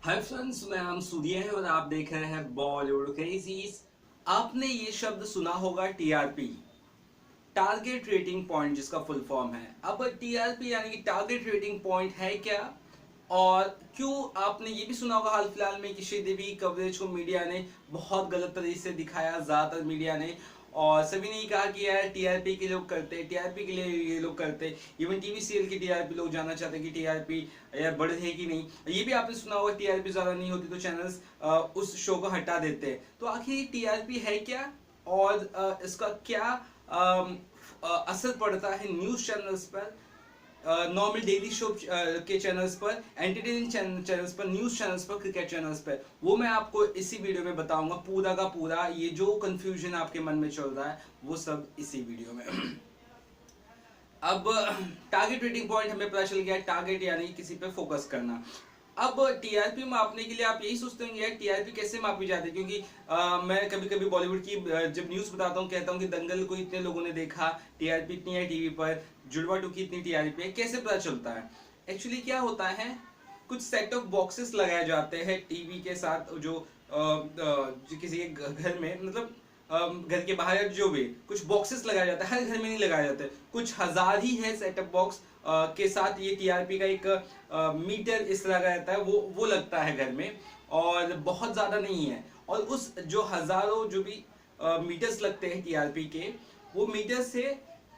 Hi friends, मैं नाम सूर्य है और आप देख रहे हैं बॉलीवुड क्रेजीज। आपने ये शब्द सुना होगा टीआरपी, टारगेट रेटिंग पॉइंट, जिसका फुल फॉर्म है। अब टीआरपी यानी कि टारगेट रेटिंग पॉइंट है क्या, और क्यों? आपने ये भी सुना होगा हाल फिलहाल में कि श्रीदेवी कवरेज को मीडिया ने बहुत गलत तरीके से दिखाया, ज्यादातर मीडिया ने। और सभी ने कहा कि यार टीआरपी के लोग करते हैं, टीआरपी के लिए ये लोग करते हैं। इवन टीवी सीरियल की टीआरपी लोग जानना चाहते हैं कि टीआरपी यार बढ़ रही है कि नहीं। ये भी आपने सुना होगा टीआरपी ज्यादा नहीं होती तो चैनल्स उस शो को हटा देते हैं। तो आखिर टीआरपी है क्या, और इसका क्या असर पड़ता है न्यूज चैनल्स पर, नॉर्मल डेली शो के चैनल्स पर, एंटरटेनमेंट चैनल्स पर, न्यूज चैनल्स पर, क्रिकेट चैनल्स पर। वो मैं आपको इसी वीडियो में बताऊंगा पूरा का पूरा। ये जो कंफ्यूजन आपके मन में चल रहा है वो सब इसी वीडियो में। अब टारगेट रेटिंग पॉइंट हमें पता चल गया। टारगेट यानी किसी पे फोकस करना। अब टीआरपी मापने के लिए आप यही सोचते होंगे यार टीआरपी कैसे मापी जाती है, क्योंकि मैं कभी कभी बॉलीवुड की जब न्यूज बताता हूँ कहता हूँ कि दंगल को इतने लोगों ने देखा, टीआरपी इतनी है टीवी पर, जुड़वा टू की इतनी टीआरपी है, कैसे पता चलता है? एक्चुअली क्या होता है, कुछ सेट ऑफ बॉक्सेस लगाए जाते हैं टीवी के साथ, जो किसी के घर में, मतलब घर के बाहर जो भी कुछ बॉक्सेस लगाया जाता है, हर घर में नहीं लगाया जाता है, कुछ हजार ही है सेटअप बॉक्स के साथ ये टीआरपी का एक मीटर इस तरह का रहता है, वो लगता है घर में, और बहुत ज्यादा नहीं है। और उस जो हजारों जो भी मीटर्स लगते हैं टीआरपी के, वो मीटर से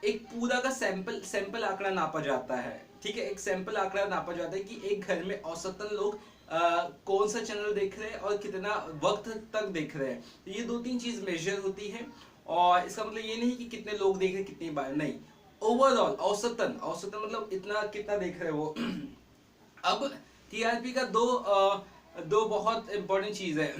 एक पूरा का सैंपल सैंपल आंकड़ा नापा जाता है। ठीक है, एक सैंपल आंकड़ा नापा जाता है कि एक घर में औसतन लोग कौन सा चैनल देख रहे हैं और कितना वक्त तक देख रहे हैं। तो ये दो तीन चीज मेजर होती है। और इसका मतलब ये नहीं कि कितने लोग देख रहे हैं कितनी बार, नहीं, ओवरऑल औसतन औसतन मतलब इतना कितना देख रहे हैं वो। अब टीआरपी का दो बहुत इंपॉर्टेंट चीज है।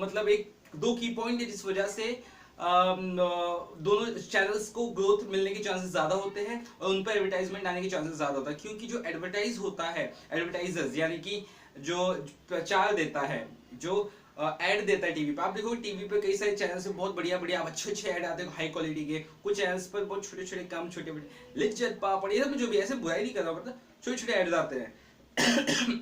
मतलब एक दो की पॉइंट है जिस वजह से दोनों चैनल्स को ग्रोथ मिलने के चांसेस ज्यादा होते हैं और उन पर एडवर्टाइजमेंट आने के चांसेस ज्यादा होता है। क्योंकि जो एडवर्टाइज होता है, एडवर्टाइजर्स यानी कि जो प्रचार देता है, जो एड देता है टीवी पे, आप देखो टीवी पे कई सारे चैनल से बहुत बढ़िया बढ़िया अच्छे अच्छे ऐड आते हैं हाई क्वालिटी के। कुछ चैनल्स पर बहुत छोटे छोटे कम छोटे छोटे लिज्जत पापड़ ये सब जो भी, ऐसे बुराई नहीं कर रहा, मतलब छोटे छोटे ऐड आते हैं।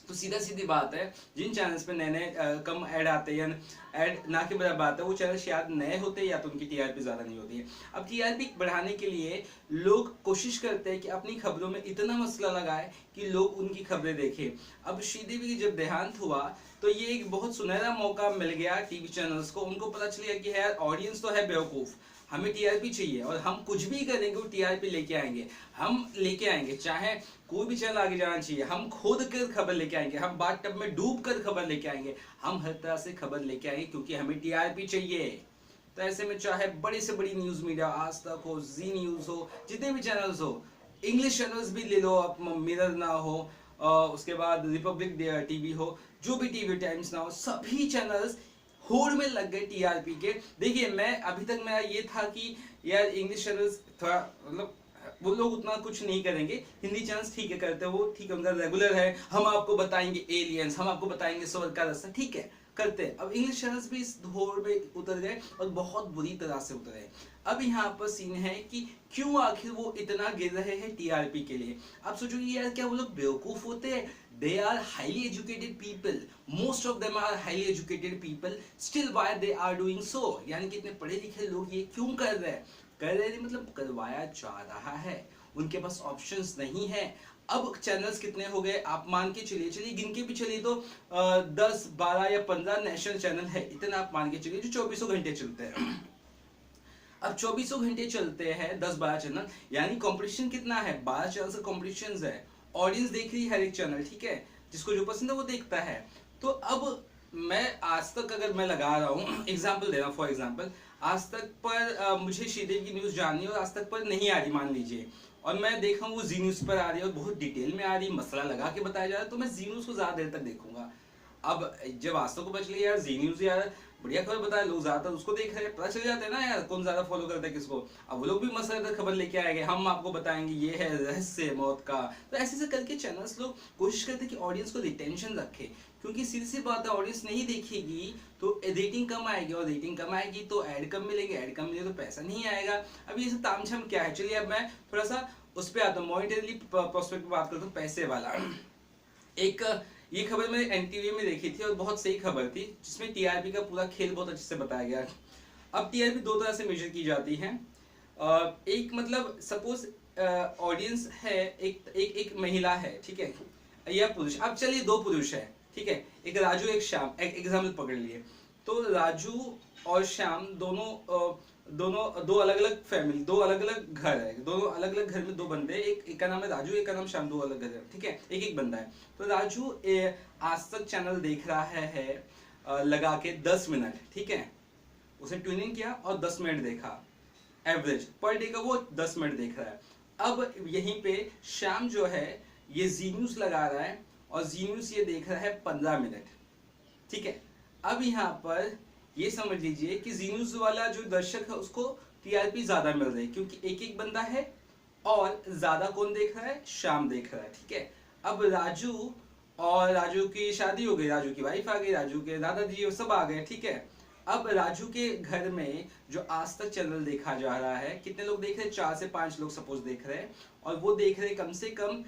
तो सीधा सीधी बात है, जिन चैनल्स पे नए नए कम ऐड आते हैं या ऐड ना के बराबर आता है, वो चैनल शायद नए होते हैं या तो उनकी टीआरपी ज्यादा नहीं होती है। अब टीआरपी बढ़ाने के लिए लोग कोशिश करते हैं कि अपनी खबरों में इतना मसला लगाए कि लोग उनकी खबरें देखें। अब श्रीदेवी की जब देहांत हुआ तो ये एक बहुत सुनहरा मौका मिल गया टीवी चैनल्स को। उनको पता चल गया कि यार ऑडियंस तो है बेवकूफ, हमें टीआरपी चाहिए और हम कुछ भी करेंगे वो टीआरपी लेके आएंगे। हम लेके आएंगे, चाहे कोई भी चैनल आगे जाना चाहिए, हम खुद कर खबर लेके आएंगे, हम बाथ टब में डूब कर खबर लेके आएंगे, हम हर तरह से खबर लेके आएंगे क्योंकि हमें टीआरपी चाहिए। तो ऐसे में चाहे बड़ी से बड़ी न्यूज मीडिया, आज तक हो, जी न्यूज हो, जितने भी चैनल्स हो, इंग्लिश चैनल्स भी ले लो आप, मिरर ना हो, उसके बाद रिपब्लिक टीवी हो, जो भी टीवी टाइम्स ना हो, सभी चैनल्स होड़ में लग गए टीआरपी के। देखिए, मैं अभी तक मेरा ये था कि यार इंग्लिश चैनल्स थोड़ा मतलब वो लोग उतना कुछ नहीं करेंगे, हिंदी चैनल्स ठीक है करते हैं, वो ठीक है, उनका रेगुलर है, हम आपको बताएंगे एलियंस, हम आपको बताएंगे स्वर्ग का रास्ता, ठीक है करते हैं। अब इंग्लिश चैनल्स भी इस दौर में उतर गए और बहुत बुरी तरह से उतरे। अब यहाँ पर सीन है कि क्यों आखिर वो इतना गिर रहे हैं टीआरपी के लिए। आप सोचोगे यार क्या वो लोग बेवकूफ होते हैं? They are highly educated people, most of them are highly educated people, still why they are doing so. यानी कि इतने पढ़े लिखे लोग ये क्यों कर रहे हैं? कर रहे हैं मतलब करवाया जा रहा है, उनके पास ऑप्शंस नहीं है। अब चैनल्स कितने हो गए आप मान के चलिए, गिन के भी चलिए तो 10 12 या 15 नेशनल चैनल है, इतना आप मान के चलिए जो 24 घंटे चलते हैं। अब 24 घंटे चलते हैं 10 12 चैनल, यानी कंपटीशन कितना है? 12 चैनल से कंपटीशन है। ऑडियंस देख रही है हर एक चैनल, ठीक है, जिसको जो पसंद है वो देखता है। तो अब मैं आज तक अगर मैं लगा रहा हूँ, एग्जाम्पल दे रहा हूँ, फॉर एग्जाम्पल आज तक पर मुझे श्रीदेवी की न्यूज जाननी है और आज तक पर नहीं आ रही मान लीजिए, और मैं देख रहा हूँ वो जी न्यूज पर आ रही है और बहुत डिटेल में आ रही, मसला लगा के बताया जा रहा है, तो मैं जी न्यूज को ज्यादा देर तक देखूंगा। अब जब आज तक को पता चले यार जी न्यूज यार बढ़िया खबर बताया, लोग ज्यादातर उसको देख रहे हैं, पता चल जाते हैं ना यार कौन ज्यादा फॉलो करता है किसको। अब वो लोग भी मसलेदार खबर लेके आएंगे, हम आपको बताएंगे ये है रहस्य मौत का। तो ऐसे ऐसे करके चैनल्स लोग कोशिश करते हैं कि ऑडियंस को रिटेंशन रखे, क्योंकि सीधी सी बात है ऑडियंस नहीं देखेगी तो रेटिंग कम आएगी, और रेटिंग कम आएगी तो ऐड कम मिलेंगे, ऐड कम मिलेगा तो पैसा नहीं आएगा। अब ये सब तामझाम क्या है, चलिए अब मैं थोड़ा सा उस पर आता हूँ, मॉनिटरी प्रोस्पेक्ट पे बात करता हूँ, पैसे वाला। एक ये खबर मैंने एनटीवी में देखी थी और बहुत सही खबर थी, जिसमें टीआरपी का पूरा खेल बहुत अच्छे से बताया गया। अब टीआरपी दो तरह से मेजर की जाती है। एक मतलब सपोज ऑडियंस है, एक महिला है, ठीक है, या पुरुष। अब चलिए दो पुरुष है, ठीक है, एक राजू एक श्याम, एक एग्जाम्पल पकड़ लिए। तो राजू और श्याम दोनों दो अलग अलग फैमिली, दो अलग अलग घर है, दोनों अलग अलग घर में दो बंदे, एक का नाम है राजू, एक का नाम श्याम, दो अलग घर है, ठीक है, एक बंदा है। तो राजू आज तक चैनल देख रहा है लगा के 10 मिनट, ठीक है, उसने ट्यूनिंग किया और 10 मिनट देखा, एवरेज पर डे का वो 10 मिनट देख रहा है। अब यहीं पे श्याम जो है ये जी न्यूज लगा रहा है और जी न्यूज ये देख रहा है 15 मिनट, ठीक है। अब यहाँ पर ये समझ लीजिए कि जी न्यूज वाला जो दर्शक है उसको टीआरपी ज्यादा मिल रही है, क्योंकि एक बंदा है और ज्यादा कौन देख रहा है, श्याम देख रहा है, ठीक है। अब राजू की शादी हो गई, राजू की वाइफ आ गई, राजू के दादाजी सब आ गए, ठीक है। अब राजू के घर में जो आज तक चैनल देखा जा रहा है, कितने लोग देख रहे हैं, 4 से 5 लोग सपोज देख रहे हैं, और वो देख रहे हैं कम से कम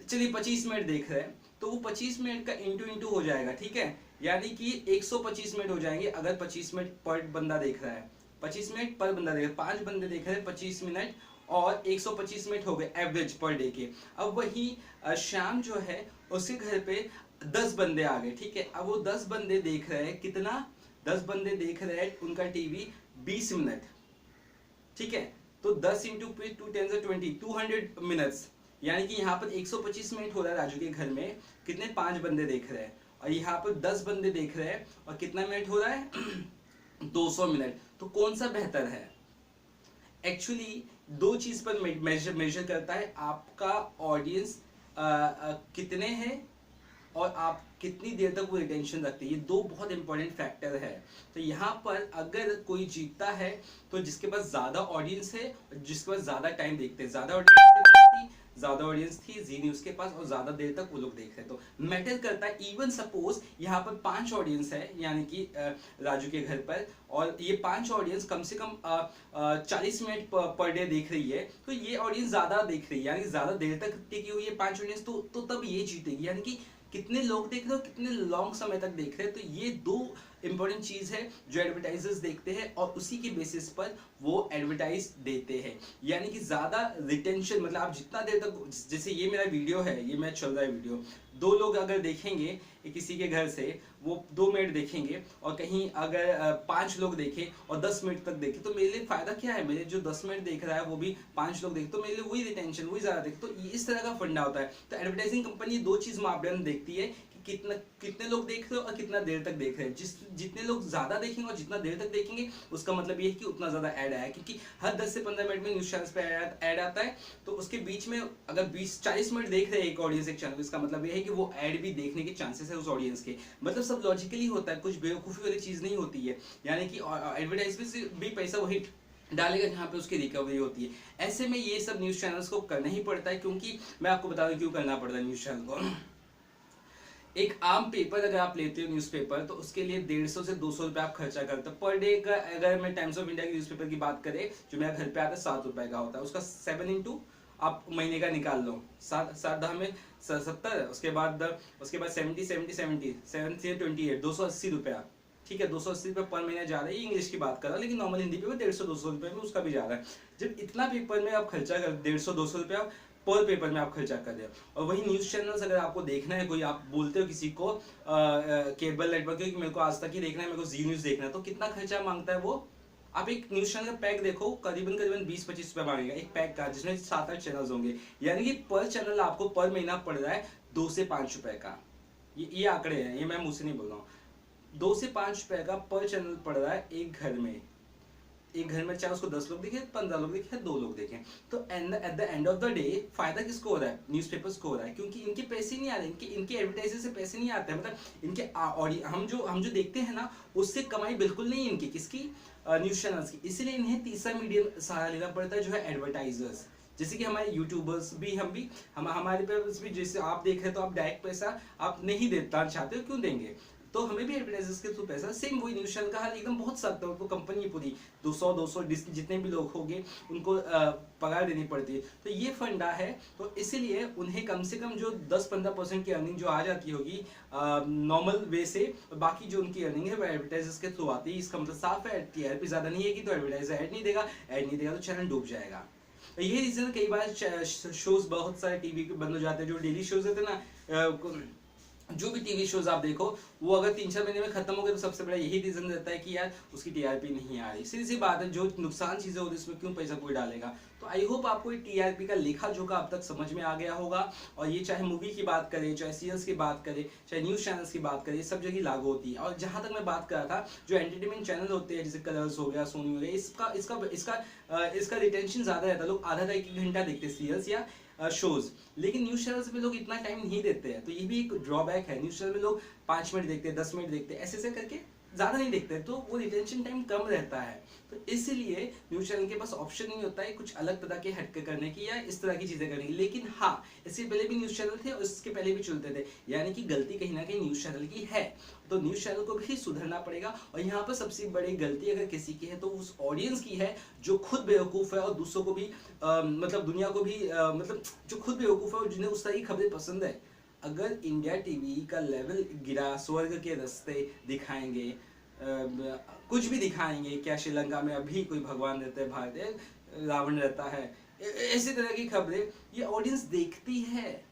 चलिए 25 मिनट देख रहे हैं, तो वो 25 मिनट का इंटू हो जाएगा, ठीक है, यानी कि 125 मिनट हो जाएंगे अगर 25 मिनट पर बंदा देख रहा है, 25 मिनट पर बंदा देख रहा है, 5 बंदे देख रहे हैं 25 मिनट और 125 मिनट हो गए एवरेज पर डे के। अब वही श्याम जो है उसके घर पे 10 बंदे आ गए, ठीक है। अब वो 10 बंदे देख रहे हैं कितना, 10 बंदे देख रहे हैं उनका टीवी 20 मिनट, ठीक है। तो 10 इंटू 2 10 20 200 मिनट्स, यानी कि यहाँ पर 125 मिनट हो रहा है राजू के घर में, कितने 5 बंदे देख रहे हैं, और यहाँ पर 10 बंदे देख रहे हैं और कितना मिनट हो रहा है 200 मिनट। तो कौन सा बेहतर है? एक्चुअली दो चीज पर मेजर करता है, आपका ऑडियंस कितने हैं और आप कितनी देर तक वो रिटेंशन रखते हैं, ये दो बहुत इंपॉर्टेंट फैक्टर है। तो यहाँ पर अगर कोई जीतता है तो जिसके पास ज्यादा ऑडियंस है, जिसके पास ज्यादा टाइम देखते हैं, ज्यादा ऑडियंस थी जी न्यूज के पास और ज्यादा देर तक वो लोग देख रहे, तो मैटर करता है। इवन सपोज यहाँ पर 5 ऑडियंस है, यानी कि राजू के घर पर, और ये 5 ऑडियंस कम से कम 40 मिनट पर डे देख रही है, तो ये ऑडियंस ज्यादा देख रही है, यानी ज्यादा देर तक टिकी हुई है 5 ऑडियंस, तो तब ये जीतेगी, यानी कि कितने लोग देख रहे हो, कितने लॉन्ग समय तक देख रहे हैं। तो ये दो इंपॉर्टेंट चीज है जो एडवर्टाइजर्स देखते हैं और उसी के बेसिस पर वो एडवर्टाइज देते हैं, यानी कि ज्यादा रिटेंशन, मतलब आप जितना देर तक, जैसे ये मेरा वीडियो है, ये मैं चल रहा है वीडियो, 2 लोग अगर देखेंगे किसी के घर से, वो 2 मिनट देखेंगे, और कहीं अगर 5 लोग देखें और 10 मिनट तक देखें, तो मेरे लिए फायदा क्या है, मेरे जो 10 मिनट देख रहा है वो भी 5 लोग देखे, तो मेरे लिए वही रिटेंशन, वही ज्यादा देखे। तो इस तरह का फंडा होता है। तो एडवर्टाइजिंग कंपनी 2 चीज मापदंड देखती है कि कितने लोग देख रहे हो और कितना देर तक देख रहे हैं। जितने लोग ज्यादा देखेंगे और जितना देर तक देखेंगे, उसका मतलब ये है कि उतना ज्यादा ऐड आया, क्योंकि हर 10 से 15 मिनट में न्यूज चैनल्स पे ऐड आता है, तो उसके बीच में अगर 20-40 मिनट देख रहे हैं एक ऑडियंस एक चैनल, इसका मतलब ये है कि वो ऐड भी देखने के चांसेस है उस ऑडियंस के। मतलब सब लॉजिकली होता है, कुछ बेवकूफी वाली चीज नहीं होती है, यानी कि एडवर्टाइजमेंट से भी पैसा वही डालेगा जहाँ पे उसकी रिकवरी होती है। ऐसे में ये सब न्यूज चैनल्स को करना ही पड़ता है, क्योंकि मैं आपको बता दूं क्यों करना पड़ता है न्यूज चैनल को। एक आम पेपर अगर आप लेते हो न्यूज़पेपर, तो उसके लिए 150 से 200 रुपए आप खर्चा करते हो पर डे का। अगर मैं टाइम्स ऑफ इंडिया के न्यूज़पेपर की बात करें जो मेरा घर पे आता है, 7 रुपए का होता है, उसका 7 इंटू आप महीने का निकाल लो, 7 में 70, उसके बाद 70 7 से 28, 280 रुपया, ठीक है, 280 रुपये पर महीना जा रहा है। ये इंग्लिश की बात कर रहा है, लेकिन नॉर्मल हिंदी पे 150-200 रुपये में उसका भी जा रहा है। जब इतना पेपर में आप खर्चा कर 150-200 रुपया पर पेपर में आप खर्चा कर रहे हो, और वही न्यूज चैनल्स अगर आपको देखना है, कोई आप बोलते हो किसी को केबल नेटवर्क कि मेरे को आज तक ही देखना है, मेरे को जी न्यूज देखना है, तो कितना खर्चा मांगता है वो? आप एक न्यूज चैनल का पैक देखो, करीबन 20-25 रुपए मांगेगा एक पैक का, जिसमें 7-8 चैनल्स होंगे, यानी कि पर चैनल आपको पर महीना पड़ रहा है 2 से 5 रुपए का। ये आंकड़े हैं, ये मैं मुझसे नहीं बोल रहा हूँ। 2 से 5 रुपए का पर चैनल पड़ रहा है एक घर में। एक घर में चाहे उसको 10 लोग देखें, 15 लोग देखें, 2 लोग देखें, तो at the end of the day फायदा किसको हो रहा है? न्यूज़पेपर्स को हो रहा है, क्योंकि इनके पैसे नहीं आ रहे, इनके एडवर्टाइजर से पैसे नहीं आते हैं, मतलब इनके हम जो देखते हैं ना, उससे कमाई बिल्कुल नहीं है इनकी, किसकी? न्यूज चैनल्स की। इसीलिए इन्हें तीसरा मीडियम सहारा लेना पड़ता है, जो है एडवर्टाइजर्स। जैसे कि हमारे यूट्यूबर्स भी, हमारे पे भी, जैसे आप देख रहे हैं तो आप डायरेक्ट पैसा आप नहीं देना चाहते हो, क्यों देंगे? तो हमें भी एडवर्टाइजर्स के थ्रू पैसा, सेम वही न्यूज़ चैनल का हाल एकदम बहुत सख्त है, उनको कंपनी पूरी 200 जितने भी लोग होंगे उनको पगार देनी पड़ती है। तो ये फंडा है, तो इसीलिए उन्हें कम से कम जो 10-15% की अर्निंग जो आ जाती होगी नॉर्मल वे से, बाकी जो उनकी अर्निंग है वो एडवर्टाइजर्स के थ्रू आती है। इसका मतलब साफ है टीआरपी ज्यादा नहीं है कि तो एडवर्टाइजर ऐड नहीं देगा तो चैनल डूब जाएगा। तो ये रीजन, कई बार शोज बहुत सारे टीवी के बंद हो जाते हैं, जो डेली शोज होते हैं ना, जो भी टीवी शोज आप देखो वो अगर 3-4 महीने में खत्म हो गए तो सबसे बड़ा यही रीजन रहता है कि यार उसकी टीआरपी नहीं आ रही। सीधी सी बात है, जो नुकसान चीजें होती है उसमें क्यों पैसा कोई डालेगा। तो आई होप आपको टीआरपी का लेखा जोखा अब तक समझ में आ गया होगा, और ये चाहे मूवी की बात करें, चाहे सीरियल्स की बात करें, चाहे न्यूज चैनल्स की बात करें, सब जगह लागू होती है। और जहां तक मैं बात कर रहा था, जो एंटरटेनमेंट चैनल होते हैं जैसे कलर्स हो गया, सोनी हो गया, इसका रिटेंशन ज्यादा रहता है। लोग आधा 1 घंटा देखते हैं सीरियल्स या शोज, लेकिन न्यूज चैनल्स में लोग इतना टाइम नहीं देते हैं। तो ये भी एक ड्रॉबैक है। न्यूज चैनल में लोग 5 मिनट देखते हैं, 10 मिनट देखते हैं, ऐसे करके ज्यादा नहीं देखते, तो वो रिटेंशन टाइम कम रहता है। तो इसीलिए न्यूज चैनल के पास ऑप्शन नहीं होता है कुछ अलग तरह के हटके करने की या इस तरह की चीजें करने की। लेकिन हाँ, इससे पहले भी न्यूज चैनल थे और इसके पहले भी चलते थे, यानी कि गलती कहीं ना कहीं न्यूज चैनल की है। तो न्यूज चैनल को भी सुधरना पड़ेगा। और यहाँ पर सबसे बड़ी गलती अगर किसी की है तो उस ऑडियंस की है जो खुद बेवकूफ है और दूसरों को भी मतलब दुनिया को भी मतलब जो खुद बेवकूफ है और जिन्हें उस तरह की खबरें पसंद है। अगर इंडिया टीवी का लेवल गिरा, स्वर्ग के रास्ते दिखाएंगे, कुछ भी दिखाएंगे, क्या श्रीलंका में अभी कोई भगवान रहता है, भारत रावण रहता है, ऐसी तरह की खबरें ये ऑडियंस देखती है,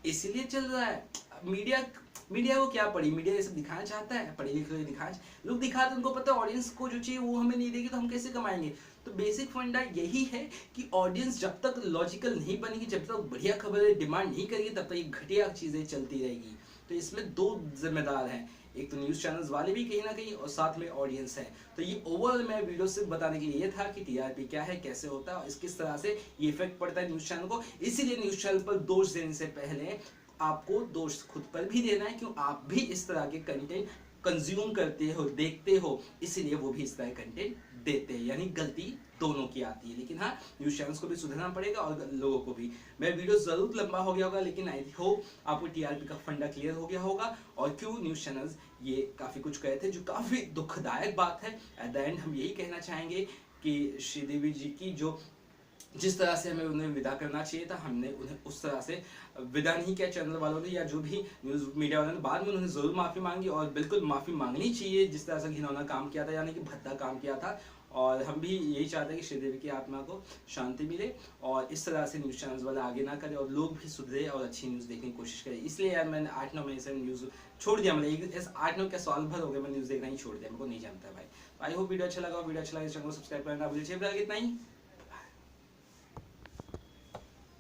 इसीलिए चल रहा है। मीडिया को क्या पड़ी, मीडिया ये सब दिखाना चाहता है, पढ़े लिखे लोग दिखाना, लोग दिखाते, उनको पता है ऑडियंस को जो चाहिए वो हमें नहीं देगी तो हम कैसे कमाएंगे। तो बेसिक फंडा यही है कि ऑडियंस जब तक लॉजिकल नहीं बनेगी, जब तक बढ़िया खबरें डिमांड नहीं करेगी, तब तक ये घटिया चीजें चलती रहेगी। तो इसमें 2 जिम्मेदार हैं, एक तो न्यूज चैनल्स वाले भी कहीं ना कहीं और साथ में ऑडियंस है। तो ये ओवरऑल मैं वीडियो से बताने के लिए ये था कि टीआरपी क्या है, कैसे होता है और किस तरह से ये इफेक्ट पड़ता है न्यूज चैनल को। इसीलिए न्यूज चैनल पर दोष देने से पहले आपको दोष खुद पर भी देना है, क्यों आप भी इस तरह के कंटेंट कंज्यूम करते हो, देखते हो, इसीलिए वो भी इस तरह के कंटेंट देते हैं। यानी गलती दोनों की आती है। लेकिन हाँ, न्यूज चैनल्स को भी सुधरना पड़ेगा और लोगों को भी। मैं वीडियो जरूर लंबा हो गया होगा, लेकिन आई होप आपको टीआरपी का फंडा क्लियर हो गया होगा और क्यों न्यूज चैनल्स ये काफी कुछ कहे थे, जो काफी दुखदायक बात है। एट द एंड हम यही कहना चाहेंगे कि श्रीदेवी जी की जो जिस तरह से हमें उन्हें विदा करना चाहिए था, हमने उन्हें उस तरह से विदा नहीं किया। चैनल वालों ने या जो भी न्यूज मीडिया वालों ने, बाद में उन्होंने जरूर माफी मांगी और बिल्कुल माफी मांगनी चाहिए जिस तरह से घिनौना काम किया था, यानी कि भद्दा काम किया था। और हम भी यही चाहते हैं कि श्रीदेवी की आत्मा को शांति मिले और इस तरह से न्यूज चैनल्स वाले आगे ना करें और लोग भी सुधरे और अच्छी न्यूज़ देखने की कोशिश करें। इसलिए यार मैंने 8-9 महीने से न्यूज़ छोड़ दिया, मतलब 8-9 क्या साल भर हो गए मैं न्यूज़ देखना ही छोड़ दिया, मेरे को नहीं जानता भाई। तो आई होप वीडियो अच्छा लगा, वीडियो अच्छा लगा चैनल को सब्सक्राइब करना भूलिए। इतना ही।